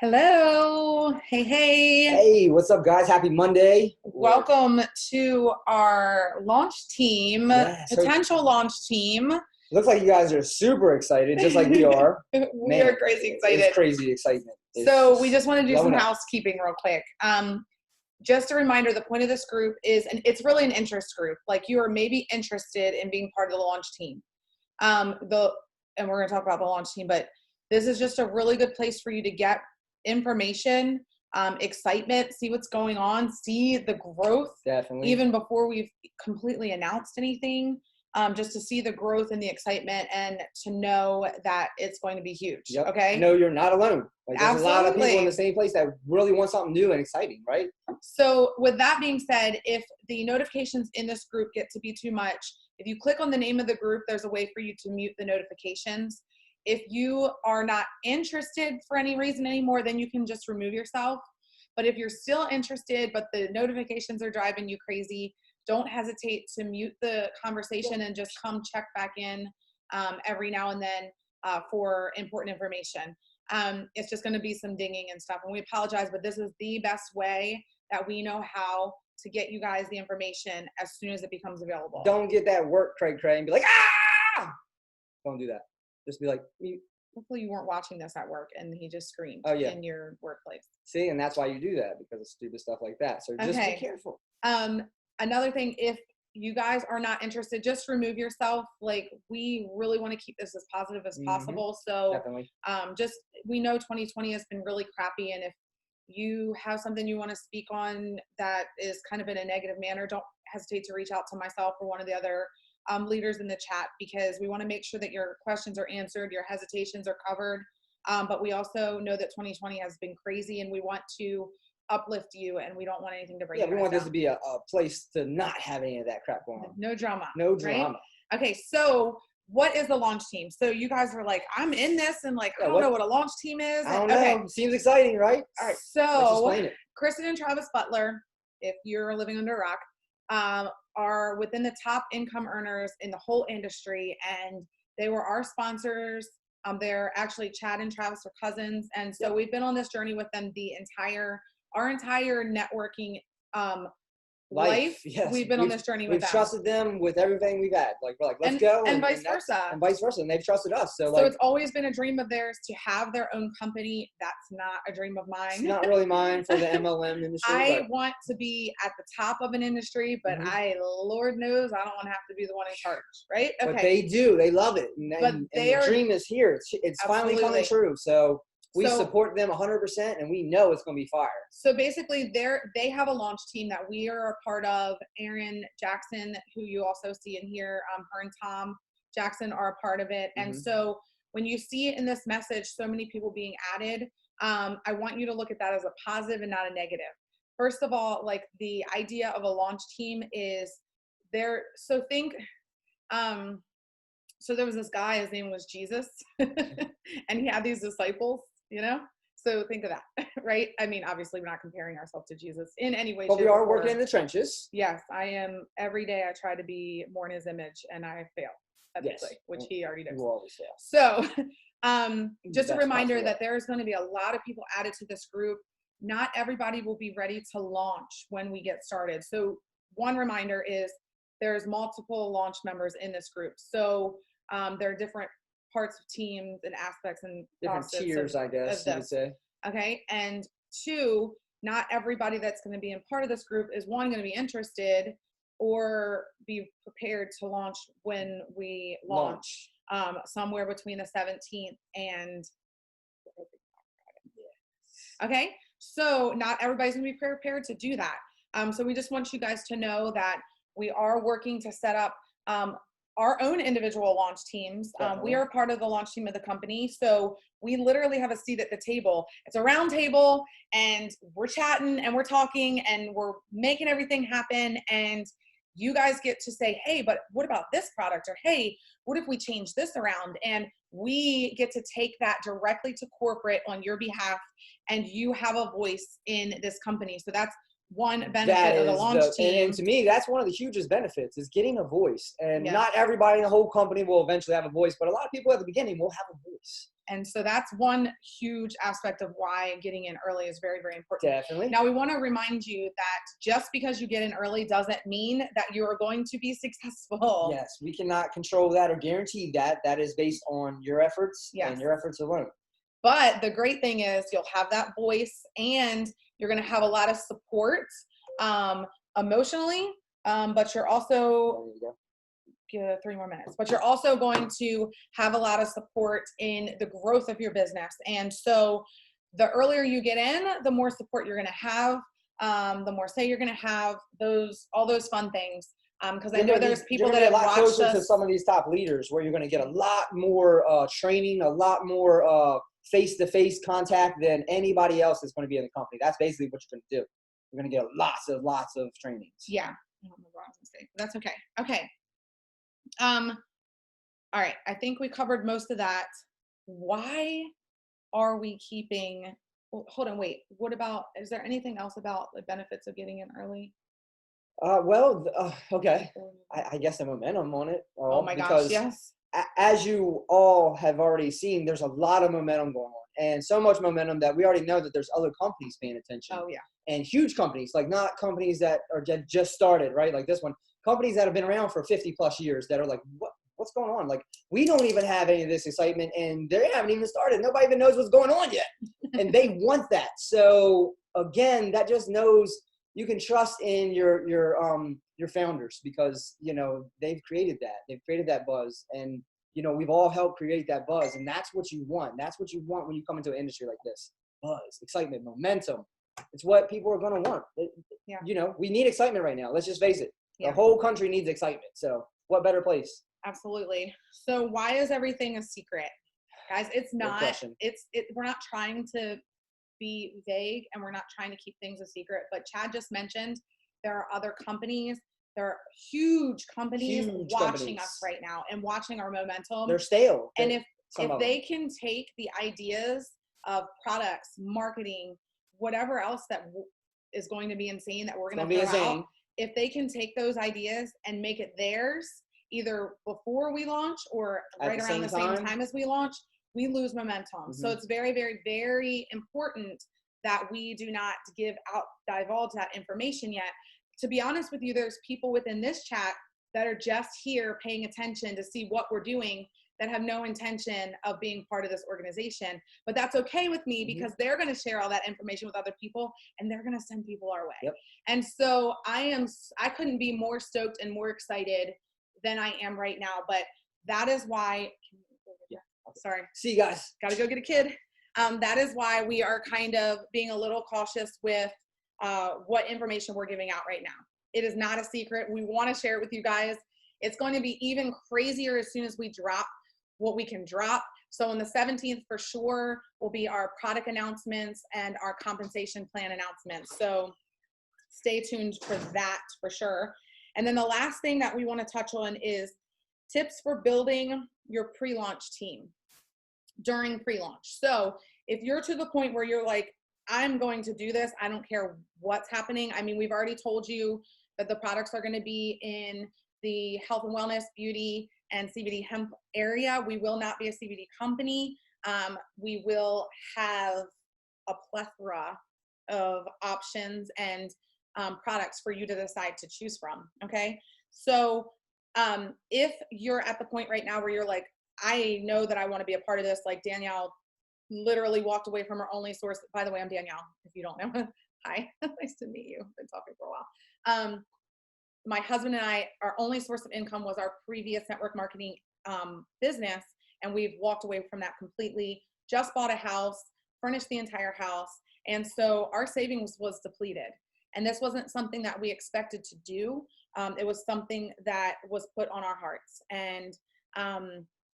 Hello. Hey, hey. Hey, what's up, guys? Happy Monday. Welcome to our launch team, Yeah, so potential launch team. looks like you guys are super excited, just like we are. We are crazy excited. It's crazy excitement. So we just want to do some blowing up. housekeeping real quick. Just a reminder, the point of this group is, and it's really an interest group, like you are maybe interested in being part of the launch team. And we're going to talk about the launch team, but this is just a really good place for you to get information, excitement, see what's going on, see the growth. Definitely. Even before we've completely announced anything, just to see the growth and the excitement and to know that it's going to be huge. Yep. Okay. No, you're not alone. Like, there's Absolutely. a lot of people in the same place that really want something new and exciting, right? So with that being said, if the notifications in this group get to be too much, if you click on the name of the group, there's a way for you to mute the notifications. If you are not interested for any reason anymore, then you can just remove yourself. But if you're still interested, but the notifications are driving you crazy, don't hesitate to mute the conversation and just come check back in every now and then for important information. It's just going to be some dinging and stuff. And we apologize, but this is the best way that we know how to get you guys the information as soon as it becomes available. Don't get that work cray and be like, ah! Don't do that. Just be like, hopefully you weren't watching this at work and he just screamed in your workplace. See, and that's why you do that, because of stupid stuff like that. So just be careful. Another thing, if you guys are not interested, just remove yourself. Like, we really want to keep this as positive as possible. So definitely. We know 2020 has been really crappy, and if you have something you want to speak on that is kind of in a negative manner, don't hesitate to reach out to myself or one of the other leaders in the chat, because we want to make sure that your questions are answered, your hesitations are covered. But we also know that 2020 has been crazy, and we want to uplift you, and we don't want anything to bring you down. We want this to be a place to not have any of that crap going on. No drama. No drama. Right? Okay, so what is the launch team? So you guys are like, I'm in this, and like, I don't know what a launch team is. I don't know. Seems exciting, right? All right. So Kristen and Travis Butler, if you're living under a rock, are within the top income earners in the whole industry, and they were our sponsors. They're actually Chad and Travis are cousins, and so we've been on this journey with them our entire networking life. Yes. We've been on this journey with them. We've trusted them with everything we've had. Like, we're like, let's go. And vice versa. And vice versa. And they've trusted us. So it's always been a dream of theirs to have their own company. That's not a dream of mine. It's not really mine for the MLM industry. I want to be at the top of an industry, but Lord knows, I don't want to have to be the one in charge, right? Okay. But they do. They love it. And the dream is here. It's finally coming true. So we support them 100%, and we know it's going to be fire. So basically, they have a launch team that we are a part of. Erin Jackson, who you also see in here, her and Tom Jackson are a part of it. And so when you see it in this message, so many people being added, I want you to look at that as a positive and not a negative. First of all, like, the idea of a launch team is there. So think, so there was this guy, his name was Jesus, and he had these disciples. So think of that, right? I mean, obviously, we're not comparing ourselves to Jesus in any way. But we are working in the trenches. Yes, I am. Every day I try to be more in his image, and I fail, which he already does. You always fail. So just a reminder that there's going to be a lot of people added to this group. Not everybody will be ready to launch when we get started. So one reminder is there's multiple launch members in this group. So there are different parts of teams and aspects and different tiers, I guess you would say. Okay. And two, not everybody that's going to be in part of this group is going to be interested or be prepared to launch when we launch. Somewhere between the 17th and okay. So not everybody's going to be prepared to do that. So we just want you guys to know that we are working to set up our own individual launch teams. We are part of the launch team of the company. So we literally have a seat at the table. It's a round table, and we're chatting and we're talking and we're making everything happen. And you guys get to say, hey, but what about this product? Or, hey, what if we change this around? And we get to take that directly to corporate on your behalf, and you have a voice in this company. So that's one benefit of the launch team. And to me, that's one of the hugest benefits, is getting a voice. And not everybody in the whole company will eventually have a voice, but a lot of people at the beginning will have a voice. And so that's one huge aspect of why getting in early is very, very important. Definitely. Now, we want to remind you that just because you get in early doesn't mean that you are going to be successful. Yes, we cannot control that or guarantee that. That is based on your efforts and your efforts alone. But the great thing is you'll have that voice, and you're going to have a lot of support emotionally, but you're also, 3 more minutes, but you're also going to have a lot of support in the growth of your business. And so the earlier you get in, the more support you're going to have, the more say you're going to have, all those fun things. Because I know there's people that have watched us. You're going to be a lot closer to some of these top leaders, where you're going to get a lot more training, a lot more face-to-face contact than anybody else that's going to be in the company. That's basically what you're going to do. You're going to get lots of trainings. Yeah. I don't remember what I was going to say, but that's okay. Okay. All right. I think we covered most of that. Why are we keeping, hold on, wait, is there anything else about the benefits of getting in early? Okay. I guess the momentum on it. Oh my gosh, yes. As you all have already seen, there's a lot of momentum going on, and so much momentum that we already know that there's other companies paying attention. Oh yeah. And huge companies, like not companies that are just started, right? Like this one, companies that have been around for 50 plus years that are like, what's going on? Like, we don't even have any of this excitement, and they haven't even started. Nobody even knows what's going on yet. And they want that. So again, that just knows you can trust in your founders, because, you know, they've created that. They've created that buzz, and, you know, we've all helped create that buzz, and that's what you want. That's what you want when you come into an industry like this. Buzz, excitement, momentum. It's what people are going to want. You know, we need excitement right now. Let's just face it. The whole country needs excitement. So what better place? Absolutely. So why is everything a secret? Guys, it's not. We're not trying to be vague, and we're not trying to keep things a secret. But Chad just mentioned there are other companies. There are huge companies watching us right now and watching our momentum. They're stale. And if they can take the ideas of products, marketing, whatever else that is going to be insane that we're going to throw out, if they can take those ideas and make it theirs, either before we launch or right around the same time as we launch, we lose momentum. So it's very, very, very important that we do not divulge that information yet. To be honest with you, there's people within this chat that are just here paying attention to see what we're doing, that have no intention of being part of this organization. But that's okay with me, because they're going to share all that information with other people, and they're going to send people our way. Yep. And so I couldn't be more stoked and more excited than I am right now. But that is why, sorry. See you guys. Got to go get a kid. That is why we are kind of being a little cautious with what information we're giving out right now. It is not a secret. We want to share it with you guys. It's going to be even crazier as soon as we drop what we can drop. So on the 17th for sure will be our product announcements and our compensation plan announcements. So stay tuned for that for sure. And then the last thing that we want to touch on is tips for building your pre-launch team during pre-launch. So if you're to the point where you're like, I'm going to do this, I don't care what's happening. I mean, we've already told you that the products are going to be in the health and wellness, beauty, and CBD hemp area. We will not be a CBD company. We will have a plethora of options and products for you to decide to choose from. Okay. So if you're at the point right now where you're like, I know that I want to be a part of this, like Danielle literally walked away from her only source. By the way, I'm Danielle, if you don't know. Hi, nice to meet you. Been talking for a while. My husband and I, our only source of income was our previous network marketing business, and we've walked away from that completely. Just bought a house, furnished the entire house, and so our savings was depleted. And this wasn't something that we expected to do. It was something that was put on our hearts, and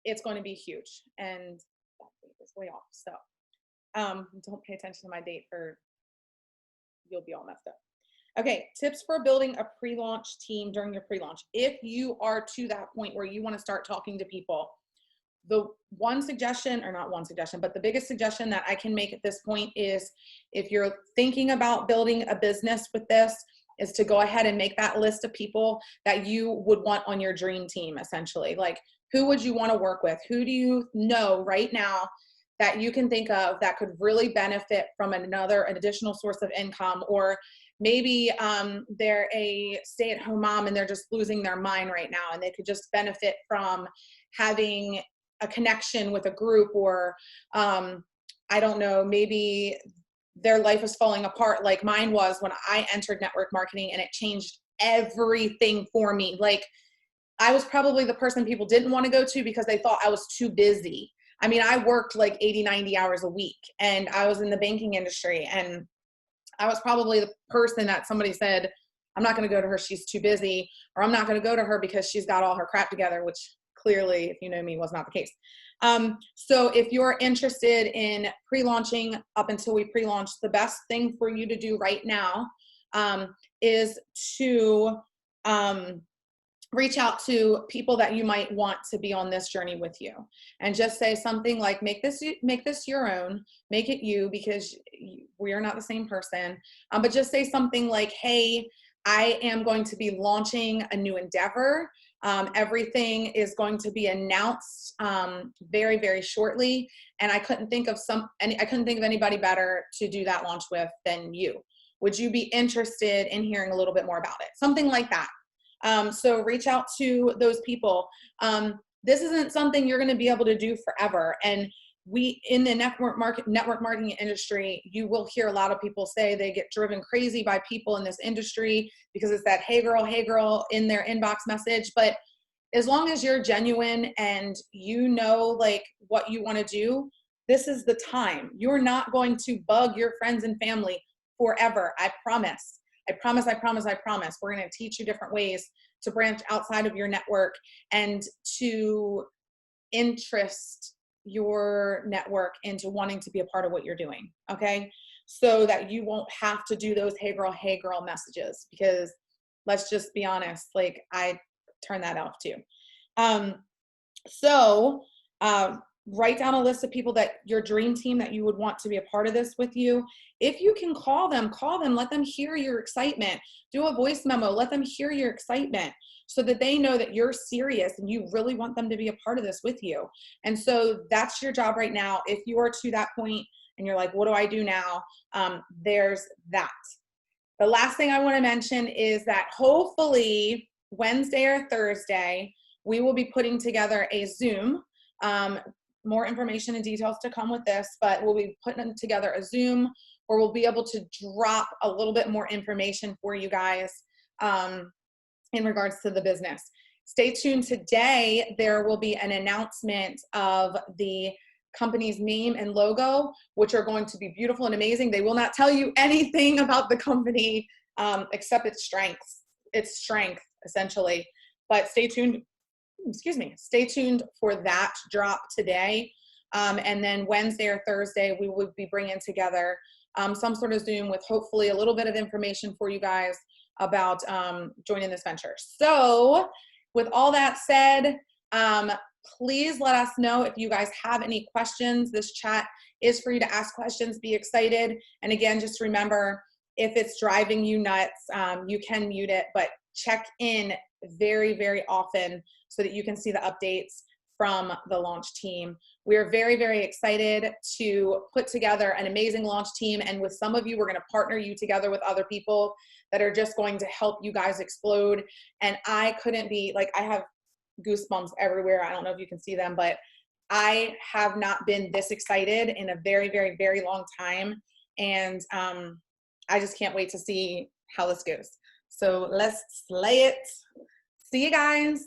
it's going to be huge. And that date is way off, so don't pay attention to my date, or you'll be all messed up. Okay, tips for building a pre-launch team during your pre-launch. If you are to that point where you want to start talking to people, the one suggestion, or not one suggestion, but the biggest suggestion that I can make at this point is, if you're thinking about building a business with this, is to go ahead and make that list of people that you would want on your dream team, essentially. Like, who would you want to work with? Who do you know right now that you can think of that could really benefit from an additional source of income, or maybe they're a stay-at-home mom and they're just losing their mind right now and they could just benefit from having a connection with a group, or I don't know, maybe their life is falling apart like mine was when I entered network marketing, and it changed everything for me. Like, I was probably the person people didn't want to go to because they thought I was too busy. I mean, I worked like 80, 90 hours a week, and I was in the banking industry, and I was probably the person that somebody said, I'm not going to go to her, she's too busy, or I'm not going to go to her because she's got all her crap together, which clearly, if you know me, was not the case. So if you're interested in pre-launching up until we pre-launch, the best thing for you to do right now is to reach out to people that you might want to be on this journey with you, and just say something like, make this your own, make it you, because we are not the same person. But just say something like, hey, I am going to be launching a new endeavor. Everything is going to be announced very, very shortly. And I couldn't think of anybody better to do that launch with than you. Would you be interested in hearing a little bit more about it? Something like that. So reach out to those people. This isn't something you're going to be able to do forever. And in the network marketing industry, you will hear a lot of people say they get driven crazy by people in this industry because it's that hey girl in their inbox message. But as long as you're genuine and you know like what you want to do, this is the time. You're not going to bug your friends and family forever. I promise. I promise. We're going to teach you different ways to branch outside of your network and to interest your network into wanting to be a part of what you're doing. Okay. So that you won't have to do those hey girl messages, because let's just be honest, like I turn that off too. Write down a list of people that your dream team that you would want to be a part of this with you. If you can call them, let them hear your excitement. Do a voice memo, let them hear your excitement so that they know that you're serious and you really want them to be a part of this with you. And so that's your job right now. If you are to that point and you're like, what do I do now? There's that. The last thing I want to mention is that hopefully Wednesday or Thursday, we will be putting together a Zoom. More information and details to come with this, but we'll be putting together a Zoom where we'll be able to drop a little bit more information for you guys in regards to the business. Stay tuned. Today, there will be an announcement of the company's name and logo, which are going to be beautiful and amazing. They will not tell you anything about the company except its strength, essentially. But stay tuned. Stay tuned for that drop today. And then Wednesday or Thursday, we will be bringing together some sort of Zoom with hopefully a little bit of information for you guys about joining this venture. So with all that said, please let us know if you guys have any questions. This chat is for you to ask questions, be excited. And again, just remember, if it's driving you nuts, you can mute it, but check in very, very often so that you can see the updates from the launch team. We are very, very excited to put together an amazing launch team. And with some of you, we're going to partner you together with other people that are just going to help you guys explode. And I couldn't be like, I have goosebumps everywhere. I don't know if you can see them, but I have not been this excited in a very, very, very long time. And I just can't wait to see how this goes. So let's slay it. See you guys.